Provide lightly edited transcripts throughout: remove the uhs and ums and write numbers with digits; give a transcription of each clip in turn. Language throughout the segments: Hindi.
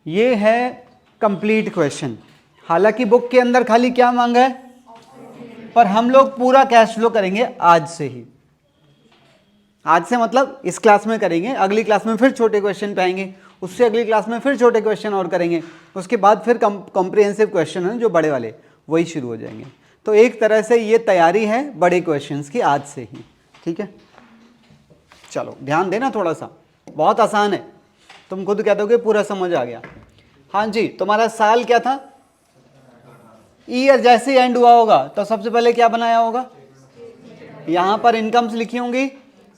ये है कंप्लीट क्वेश्चन। हालांकि बुक के अंदर खाली क्या मांगा है, पर हम लोग पूरा कैश फ्लो करेंगे आज से ही। आज से मतलब इस क्लास में करेंगे, अगली क्लास में फिर छोटे क्वेश्चन पे आएंगे, उससे अगली क्लास में फिर छोटे क्वेश्चन और करेंगे, उसके बाद फिर कॉम्प्रिहेंसिव क्वेश्चन है जो बड़े वाले वही शुरू हो जाएंगे। तो एक तरह से ये तैयारी है बड़े क्वेश्चंस की आज से ही, ठीक है। चलो ध्यान देना थोड़ा सा, बहुत आसान है, तुम खुद कह दोगे पूरा समझ आ गया। हाँ जी, तुम्हारा साल क्या था, ईयर जैसे एंड हुआ होगा तो सबसे पहले क्या बनाया होगा, यहाँ पर इनकम्स लिखी होंगी,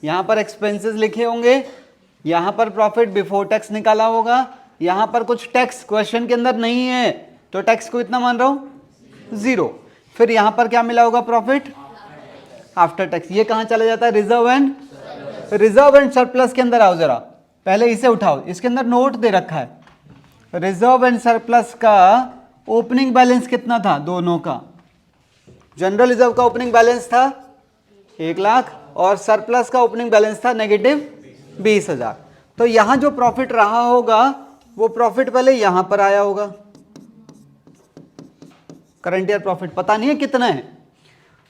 यहाँ पर एक्सपेंसेस लिखे होंगे, यहाँ पर प्रॉफिट बिफोर टैक्स निकाला होगा, यहाँ पर कुछ टैक्स क्वेश्चन के अंदर नहीं है तो टैक्स को इतना मान रहा हूँ 0। फिर यहाँ पर क्या मिला होगा, प्रॉफिट आफ्टर टैक्स। ये कहाँ चला जाता है, रिजर्व एंड सरप्लस के अंदर आओ जरा, पहले इसे उठाओ, इसके अंदर नोट दे रखा है। रिजर्व एंड सरप्लस का ओपनिंग बैलेंस कितना था, दोनों का। जनरल रिजर्व का ओपनिंग बैलेंस था 1 लाख और सरप्लस का ओपनिंग बैलेंस था -20,000। तो यहां जो प्रॉफिट रहा होगा वो प्रॉफिट पहले यहां पर आया होगा। करंट ईयर प्रॉफिट पता नहीं है कितना है।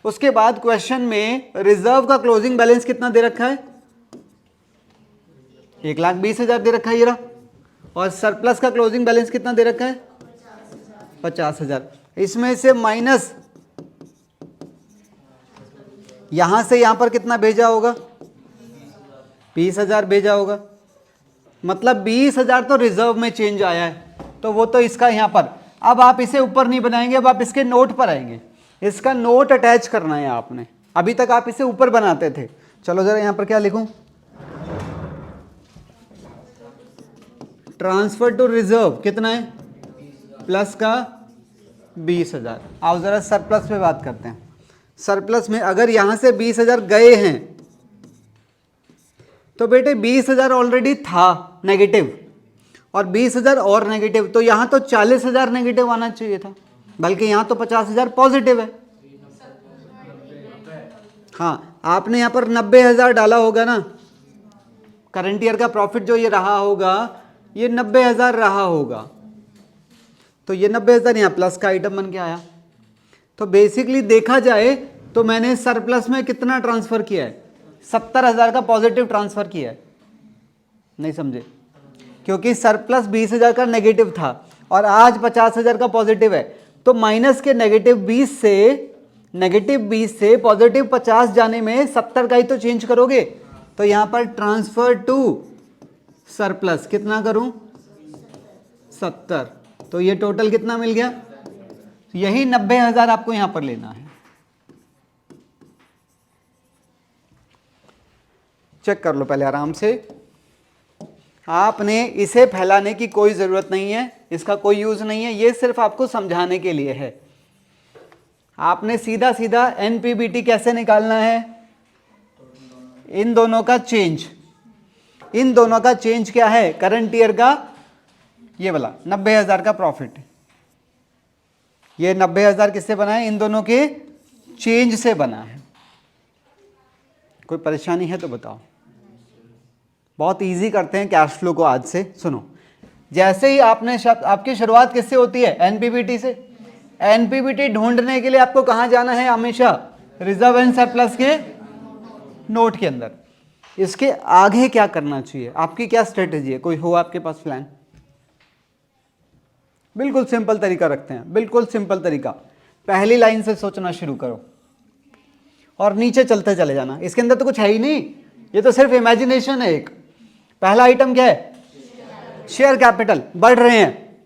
उसके बाद क्वेश्चन में रिजर्व का क्लोजिंग बैलेंस कितना दे रखा है, 1,20,000 दे रखा है ये रहा, और सरप्लस का क्लोजिंग बैलेंस कितना दे रखा है 50,000। इसमें से माइनस यहां से यहां पर कितना भेजा होगा, 20,000 भेजा होगा, मतलब 20,000 तो रिजर्व में चेंज आया है, तो वो तो इसका यहां पर। अब आप इसे ऊपर नहीं बनाएंगे, अब आप इसके नोट पर आएंगे, इसका नोट अटैच करना है आपने। अभी तक आप इसे ऊपर बनाते थे। चलो जरा यहां पर क्या लिखूं, ट्रांसफर टू रिजर्व कितना है, प्लस का 20,000। आओ जरा सरप्लस पे बात करते हैं। सरप्लस में अगर यहां से 20,000 गए हैं तो बेटे 20,000 ऑलरेडी था नेगेटिव, और 20,000 और नेगेटिव, तो यहां तो 40,000 नेगेटिव आना चाहिए था, बल्कि यहां तो 50,000 पॉजिटिव है। हाँ, आपने यहां पर 90,000 डाला होगा ना, करंट ईयर का प्रॉफिट जो ये रहा होगा ये 90,000 रहा होगा, तो ये 90,000 यहां प्लस का आइटम बन के आया। तो बेसिकली देखा जाए तो मैंने सरप्लस में कितना ट्रांसफर किया है, 70,000 का पॉजिटिव ट्रांसफर किया है। नहीं समझे, क्योंकि सरप्लस 20,000 का नेगेटिव था और आज 50,000 का पॉजिटिव है, तो माइनस के -20 से पॉजिटिव 50 जाने में 70 का ही तो चेंज करोगे। तो यहां पर ट्रांसफर टू सरप्लस कितना करूं, 70, तो ये टोटल कितना मिल गया, यही 90,000 आपको यहां पर लेना है। चेक कर लो पहले आराम से, आपने इसे फैलाने की कोई जरूरत नहीं है, इसका कोई यूज नहीं है, ये सिर्फ आपको समझाने के लिए है। आपने सीधा सीधा एनपीबीटी कैसे निकालना है, इन दोनों का चेंज, इन दोनों का चेंज क्या है, करंट ईयर का ये वाला 90,000 का प्रॉफिट, ये 90,000 किससे बना है, इन दोनों के चेंज से बना है। कोई परेशानी है तो बताओ। बहुत इजी करते हैं कैश फ्लो को आज से। सुनो, जैसे ही आपने आपकी शुरुआत किससे होती है, एनपीबीटी से। एनपीबीटी ढूंढने के लिए आपको कहां जाना है, हमेशा रिजर्व एंड सरप्लस के नोट के अंदर। इसके आगे क्या करना चाहिए, आपकी क्या स्ट्रेटेजी है, कोई हो आपके पास प्लान? बिल्कुल सिंपल तरीका रखते हैं, बिल्कुल सिंपल तरीका। पहली लाइन से सोचना शुरू करो और नीचे चलते चले जाना। इसके अंदर तो कुछ है ही नहीं, ये तो सिर्फ इमेजिनेशन है। एक पहला आइटम क्या है, शेयर कैपिटल, बढ़ रहे हैं।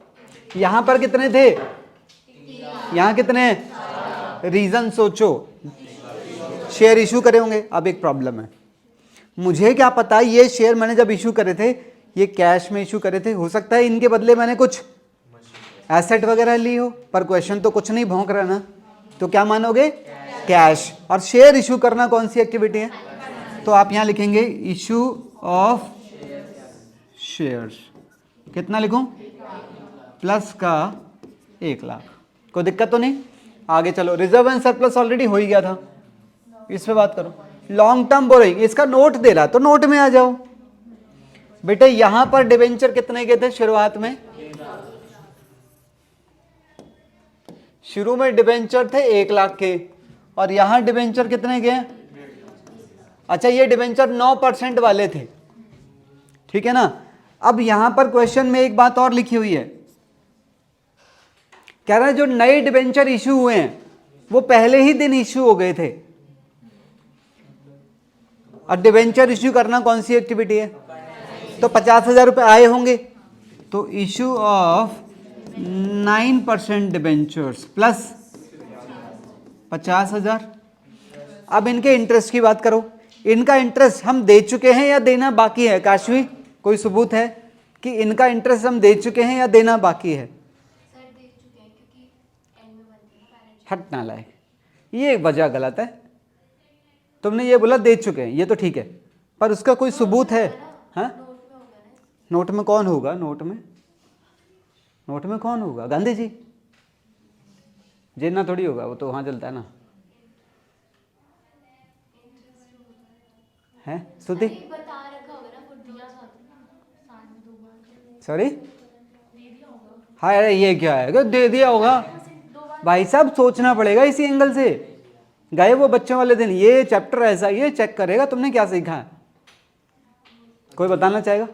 यहां पर कितने थे, यहां कितने, रीजन सोचो, शेयर इशू करे होंगे। अब एक प्रॉब्लम है, मुझे क्या पता ये शेयर मैंने जब इशू करे थे ये कैश में इशू करे थे, हो सकता है इनके बदले मैंने कुछ एसेट वगैरह ली हो, पर क्वेश्चन तो कुछ नहीं भौंक रहा ना, तो क्या मानोगे, कैश। और शेयर इशू करना कौन सी एक्टिविटी है, तो आप यहां लिखेंगे इशू ऑफ शेयर्स। कितना लिखूं, प्लस का 1 लाख। कोई दिक्कत तो नहीं, आगे चलो। रिजर्व एंड सरप्लस ऑलरेडी हो ही गया था, इस पे बात करो। लॉन्ग टर्म बोरोइंग, इसका नोट दे रहा तो नोट में आ जाओ बेटे। यहां पर डिवेंचर कितने के थे शुरुआत में, शुरू में डिबेंचर थे 1 लाख के, और यहां डिबेंचर कितने के हैं? अच्छा, ये डिबेंचर 9% वाले थे, ठीक है ना। अब यहां पर क्वेश्चन में एक बात और लिखी हुई है, कह रहा है जो नए डिबेंचर इश्यू हुए हैं वो पहले ही दिन इश्यू हो गए थे। और डिबेंचर इश्यू करना कौन सी एक्टिविटी है? तो 50,000 रुपये आए होंगे, तो इश्यू ऑफ 9% डिबेंचर्स प्लस 50,000। अब इनके इंटरेस्ट की बात करो, इनका इंटरेस्ट हम दे चुके हैं या देना बाकी है? काशवी, कोई सबूत है कि इनका इंटरेस्ट हम दे चुके हैं या देना बाकी है? सर दे चुके हैं क्योंकि एंड में बनती है बैलेंस शीट। हट ना लाए, ये वजह गलत है। तुमने ये बोला दे चुके हैं, ये तो ठीक है, पर उसका कोई सबूत है? हाँ, नोट में होगा ना। नोट में कौन होगा? नोट में कौन होगा? गांधी जी, जिन्ना थोड़ी होगा, वो तो वहां चलता है ना। है स्तुति, अरे बता रखा होगा ना, फुट दिया साथ में 2 बार सॉरी, दे दिया होगा। हाँ अरे ये क्या है, दे दिया होगा? 2 बार भाई साहब सोचना पड़ेगा इसी एंगल से। गए वो बच्चों वाले दिन, ये चैप्टर ऐसा, ये चेक करेगा तुमने क्या सीखा है। कोई बताना चाहेगा?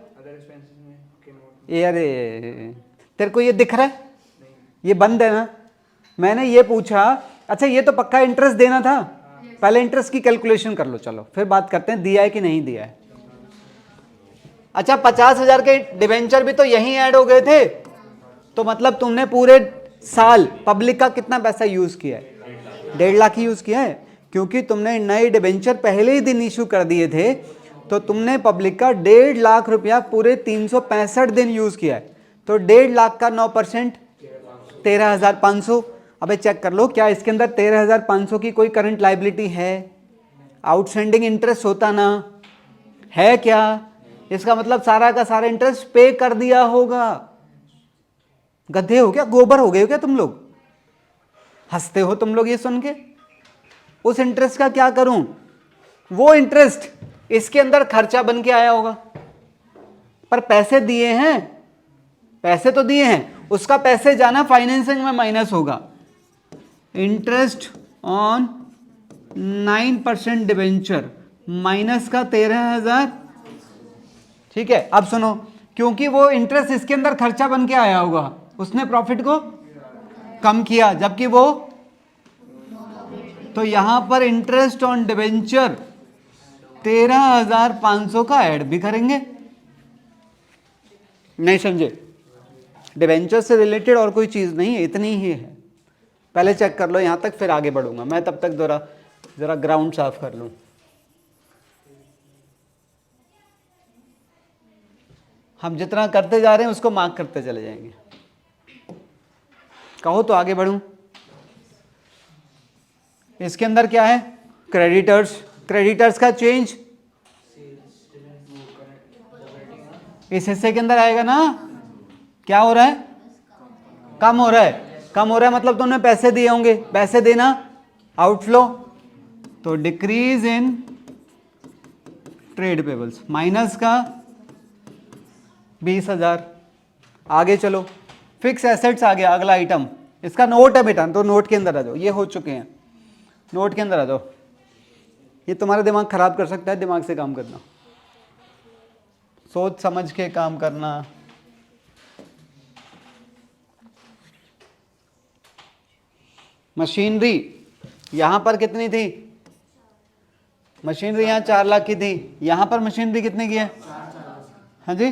ये अरे तेरे को ये दिख रहा है, ये बंद है ना। मैंने ये पूछा, अच्छा ये तो पक्का इंटरेस्ट देना था, पहले इंटरेस्ट की कैलकुलेशन कर लो, चलो फिर बात करते हैं दिया है कि नहीं दिया है। अच्छा 50,000 के डिबेंचर भी तो यहीं ऐड हो गए थे, तो मतलब तुमने पूरे साल पब्लिक का कितना पैसा यूज किया है? 1.5 लाख ही यूज किया है, क्योंकि तुमने नए डिबेंचर पहले ही दिन इशू कर दिए थे, तो तुमने पब्लिक का 1.5 लाख रुपया पूरे 365 दिन यूज किया है। तो 1.5 लाख का 9% 13,500। अबे चेक कर लो, क्या इसके अंदर 13,500 की कोई करंट लाइबिलिटी है? आउटस्टैंडिंग इंटरेस्ट होता ना है क्या? इसका मतलब सारा का सारा इंटरेस्ट पे कर दिया होगा। गधे हो क्या, गोबर हो गए हो क्या तुम लोग? हंसते हो तुम लोग ये सुन के। उस इंटरेस्ट का क्या करूं? वो इंटरेस्ट इसके अंदर खर्चा बन के आया होगा, पर पैसे दिए हैं, पैसे तो दिए हैं, उसका पैसे जाना फाइनेंसिंग में माइनस होगा। इंटरेस्ट ऑन 9% डिबेंचर माइनस का 13,000। ठीक है, अब सुनो, क्योंकि वो इंटरेस्ट इसके अंदर खर्चा बन के आया होगा, उसने प्रॉफिट को कम किया, जबकि वो, तो यहां पर इंटरेस्ट ऑन डिबेंचर 13,500 का ऐड भी करेंगे। नहीं समझे? डिबेंचर से रिलेटेड और कोई चीज नहीं है, इतनी ही है। पहले चेक कर लो यहां तक, फिर आगे बढ़ूंगा मैं, तब तक जरा ग्राउंड साफ कर लूं। हम जितना करते जा रहे हैं उसको मार्क करते चले जाएंगे। कहो तो आगे बढ़ूं। इसके अंदर क्या है? क्रेडिटर्स। क्रेडिटर्स का चेंज इस हिस्से के अंदर आएगा ना। क्या हो रहा है? कम हो रहा है। कम हो रहा है मतलब तुमने पैसे दिए होंगे, पैसे देना आउटफ्लो, तो decrease in trade payables minus का 20,000। आगे चलो, फिक्स एसेट्स आ गया अगला आइटम। इसका नोट है बेटा, तो नोट के अंदर आ जाओ, ये हो चुके हैं, नोट के अंदर आ जाओ। ये तुम्हारा दिमाग खराब कर सकता है, दिमाग से काम करना, सोच समझ के काम करना। मशीनरी यहां पर कितनी थी? मशीनरी यहां 4 लाख की थी, यहां पर मशीनरी कितने की है? हाँ जी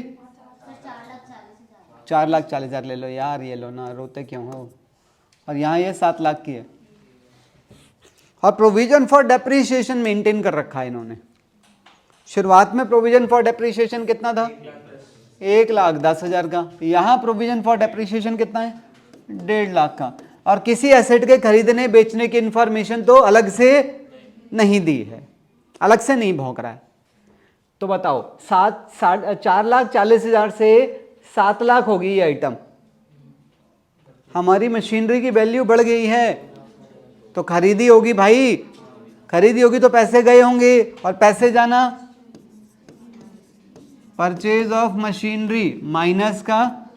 4,40,000 ले लो यार, ये लो ना, रोते क्यों हो? और यहाँ ये 7 लाख की है। और प्रोविजन फॉर डेप्रीशिएशन मेंटेन कर रखा है इन्होंने। शुरुआत में प्रोविजन फॉर डेप्रीशिएशन कितना था? 1,10,000 का। यहाँ प्रोविजन फॉर डेप्रीशिएशन कितना है? 1.5 लाख का। और किसी एसेट के खरीदने बेचने की इंफॉर्मेशन तो अलग से नहीं दी है, अलग से नहीं भौंक रहा है। तो बताओ 4,40,000 से 7 लाख होगी ये आइटम। हमारी मशीनरी की वैल्यू बढ़ गई है, तो खरीदी होगी भाई, खरीदी होगी तो पैसे गए होंगे, और पैसे जाना परचेज ऑफ मशीनरी माइनस का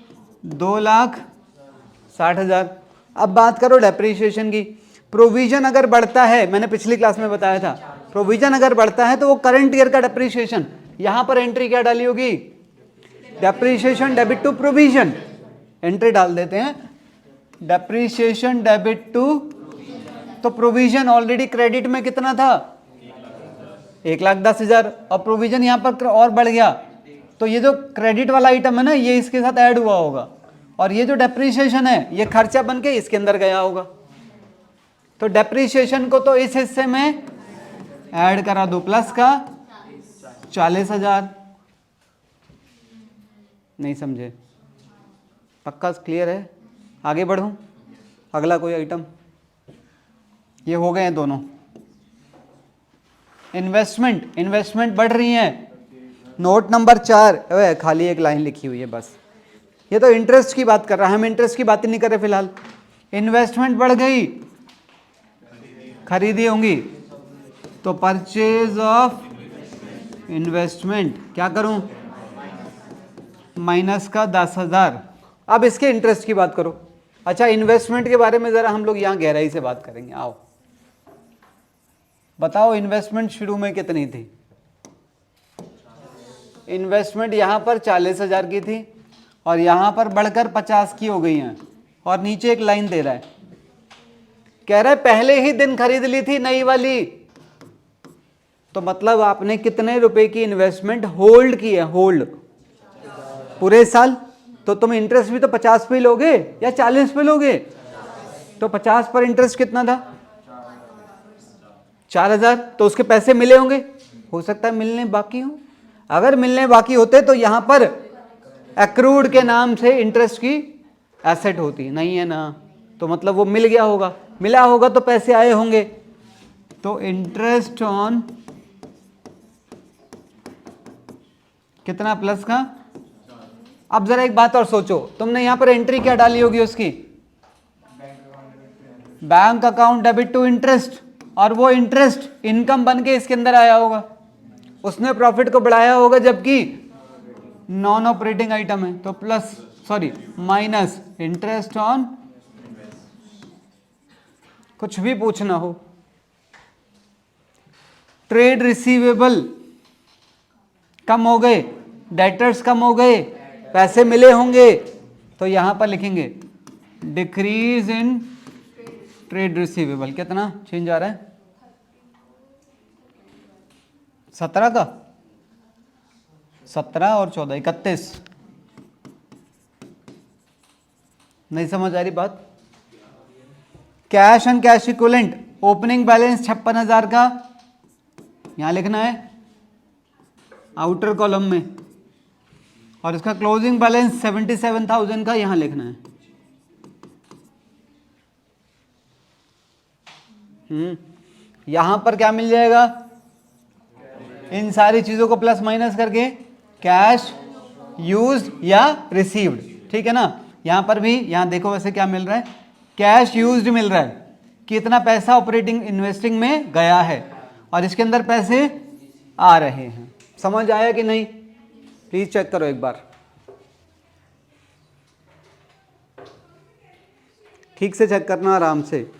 2,60,000। अब बात करो डेप्रीशिएशन की। प्रोविजन अगर बढ़ता है, मैंने पिछली क्लास में बताया था, प्रोविजन अगर बढ़ता है तो वो करंट ईयर का डेप्रीशिएशन, यहां पर एंट्री क्या डाली होगी, depreciation debit to provision. Entry डाल देते हैं डेप्रीशिएशन डेबिट टू, तो प्रोविजन ऑलरेडी क्रेडिट में कितना था 1,10,000 और प्रोविजन यहां पर और बढ़ गया, तो ये जो क्रेडिट वाला आइटम है ना ये इसके साथ ऐड हुआ होगा, और ये जो डेप्रीशिएशन है ये खर्चा बन के इसके अंदर गया होगा। तो डेप्रीशिएशन को तो इस हिस्से में ऐड करा दो, प्लस का 40,000। नहीं समझे? पक्का क्लियर है? आगे बढ़ूं, अगला कोई आइटम, ये हो गए हैं दोनों। इन्वेस्टमेंट, इन्वेस्टमेंट बढ़ रही है। नोट नंबर 4, खाली एक लाइन लिखी हुई है बस, ये तो इंटरेस्ट की बात कर रहा है, हम इंटरेस्ट की बात नहीं कर रहे फिलहाल। इन्वेस्टमेंट बढ़ गई, खरीदी होंगी, तो परचेज ऑफ इन्वेस्टमेंट क्या करूं, माइनस का 10,000। अब इसके इंटरेस्ट की बात करो। अच्छा, इन्वेस्टमेंट के बारे में जरा हम लोग यहां गहराई से बात करेंगे। आओ बताओ, इन्वेस्टमेंट शुरू में कितनी थी? इन्वेस्टमेंट यहां पर 40,000 की थी और यहां पर बढ़कर 50 की हो गई है, और नीचे एक लाइन दे रहा है, कह रहा है पहले ही दिन खरीद ली थी नई वाली, तो मतलब आपने कितने रुपए की इन्वेस्टमेंट होल्ड की है, होल्ड पूरे साल, तो तुम इंटरेस्ट भी तो 50 पे लोगे या 40 पे लोगे? तो 50 पर इंटरेस्ट कितना था, 4,000, तो उसके पैसे मिले होंगे, हो सकता है मिलने बाकी हो। अगर मिलने बाकी होते तो यहां पर एक्रूड के नाम से इंटरेस्ट की एसेट होती, नहीं है ना, तो मतलब वो मिल गया होगा, मिला होगा तो पैसे आए होंगे, तो इंटरेस्ट ऑन कितना, प्लस का। अब जरा एक बात और सोचो, तुमने यहां पर एंट्री क्या डाली होगी उसकी, bank account debit to interest, और वो इंटरेस्ट इनकम बन के इसके अंदर आया होगा, उसने प्रॉफिट को बढ़ाया होगा, जबकि नॉन ऑपरेटिंग आइटम है, तो plus sorry minus interest on, कुछ भी पूछना हो। ट्रेड रिसीवेबल कम हो गए, डेटर्स कम हो गए, पैसे मिले होंगे, तो यहां पर लिखेंगे डिक्रीज इन ट्रेड रिसीवेबल। कितना चेंज आ रहा है, 17 का, 17 और 14 31। नहीं समझ आ रही बात? Cash and cash equivalent, opening balance 56,000 का यहां लिखना है आउटर कॉलम में, और इसका क्लोजिंग बैलेंस 77,000 का यहां लिखना है। यहां पर क्या मिल जाएगा, इन सारी चीजों को प्लस माइनस करके कैश यूज्ड या रिसीव्ड, ठीक है ना। यहां पर भी, यहां देखो वैसे क्या मिल रहा है, कैश यूज्ड मिल रहा है, कितना पैसा ऑपरेटिंग इन्वेस्टिंग में गया है, और इसके अंदर पैसे आ रहे हैं। समझ आया कि नहीं? प्लीज चेक करो एक बार, ठीक से चेक करना, आराम से।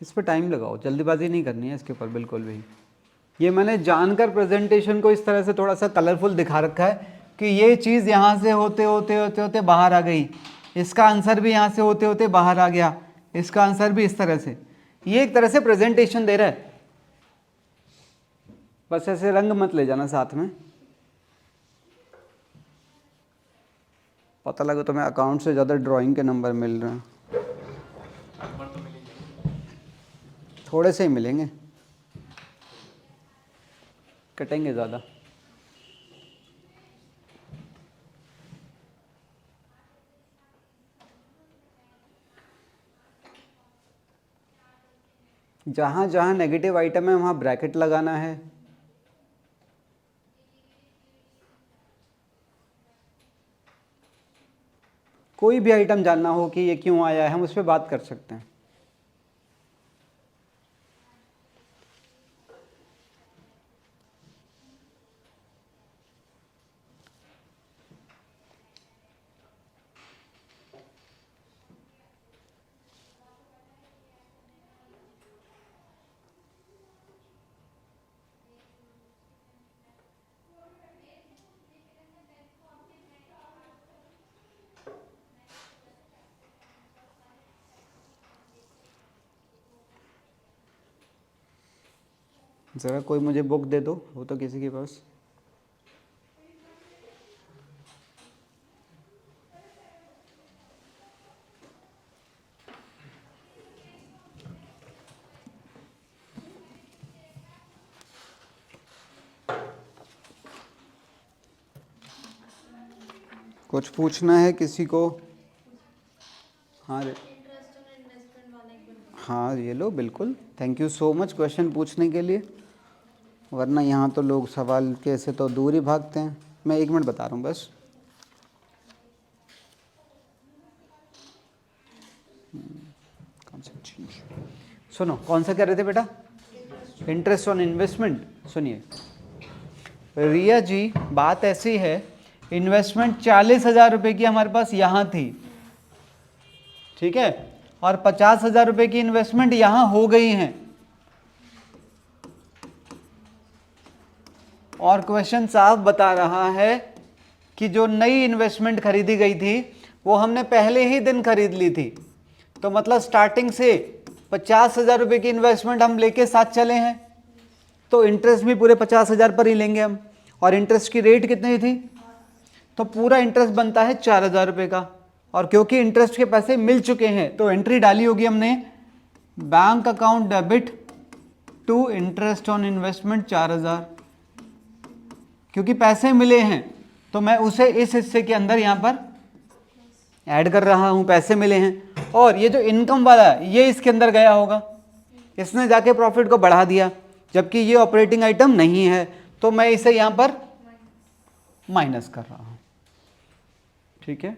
इस पर टाइम लगाओ, जल्दीबाजी नहीं करनी है इसके ऊपर बिल्कुल भी। ये मैंने जानकर प्रेजेंटेशन को इस तरह से थोड़ा सा कलरफुल दिखा रखा है कि ये चीज़ यहाँ से होते होते होते होते बाहर आ गई, इसका आंसर भी यहाँ से होते होते बाहर आ गया, इसका आंसर भी इस तरह से, ये एक तरह से प्रेजेंटेशन दे रहा है। बस ऐसे रंग मत ले जाना साथ में, पता लगे तुम्हें अकाउंट से ज़्यादा ड्राइंग के नंबर मिल रहे हैं। थोड़े से ही मिलेंगे, कटेंगे ज़्यादा। जहाँ जहाँ नेगेटिव आइटम है वहाँ ब्रैकेट लगाना है। कोई भी आइटम जानना हो कि ये क्यों आया है, हम उस पर बात कर सकते हैं। ज़रा कोई मुझे बुक दे दो, हो तो किसी के पास। कुछ पूछना है किसी को? हाँ रे, इंटरेस्ट और इन्वेस्टमेंट वाला एक बन हाँ ये लो, बिल्कुल, thank you so much question पूछने के लिए, वरना यहाँ तो लोग सवाल के से तो दूर ही भागते हैं। मैं 1 मिनट बता रहा हूँ बस। सुनो, कौन सा कह रहे थे बेटा? Interest on investment. सुनिए रिया जी, बात ऐसी है, इन्वेस्टमेंट 40,000 रुपये की हमारे पास यहाँ थी, ठीक है, और 50,000 रुपये की इन्वेस्टमेंट यहाँ हो गई हैं, और क्वेश्चन साफ बता रहा है कि जो नई इन्वेस्टमेंट खरीदी गई थी वो हमने पहले ही दिन खरीद ली थी, तो मतलब स्टार्टिंग से 50,000 रुपये की इन्वेस्टमेंट हम लेके साथ चले हैं, तो इंटरेस्ट भी पूरे 50,000 पर ही लेंगे हम। और इंटरेस्ट की रेट कितनी थी? तो पूरा इंटरेस्ट बनता है 4,000 रुपये का, और क्योंकि इंटरेस्ट के पैसे मिल चुके हैं तो एंट्री डाली होगी हमने, bank account debit to interest on investment 4,000, क्योंकि पैसे मिले हैं तो मैं उसे इस हिस्से के अंदर यहाँ पर ऐड कर रहा हूँ, पैसे मिले हैं। और ये जो इनकम वाला है ये इसके अंदर गया होगा, इसने जाके प्रॉफिट को बढ़ा दिया, जबकि ये ऑपरेटिंग आइटम नहीं है, तो मैं इसे यहाँ पर माइनस कर रहा हूँ, ठीक है।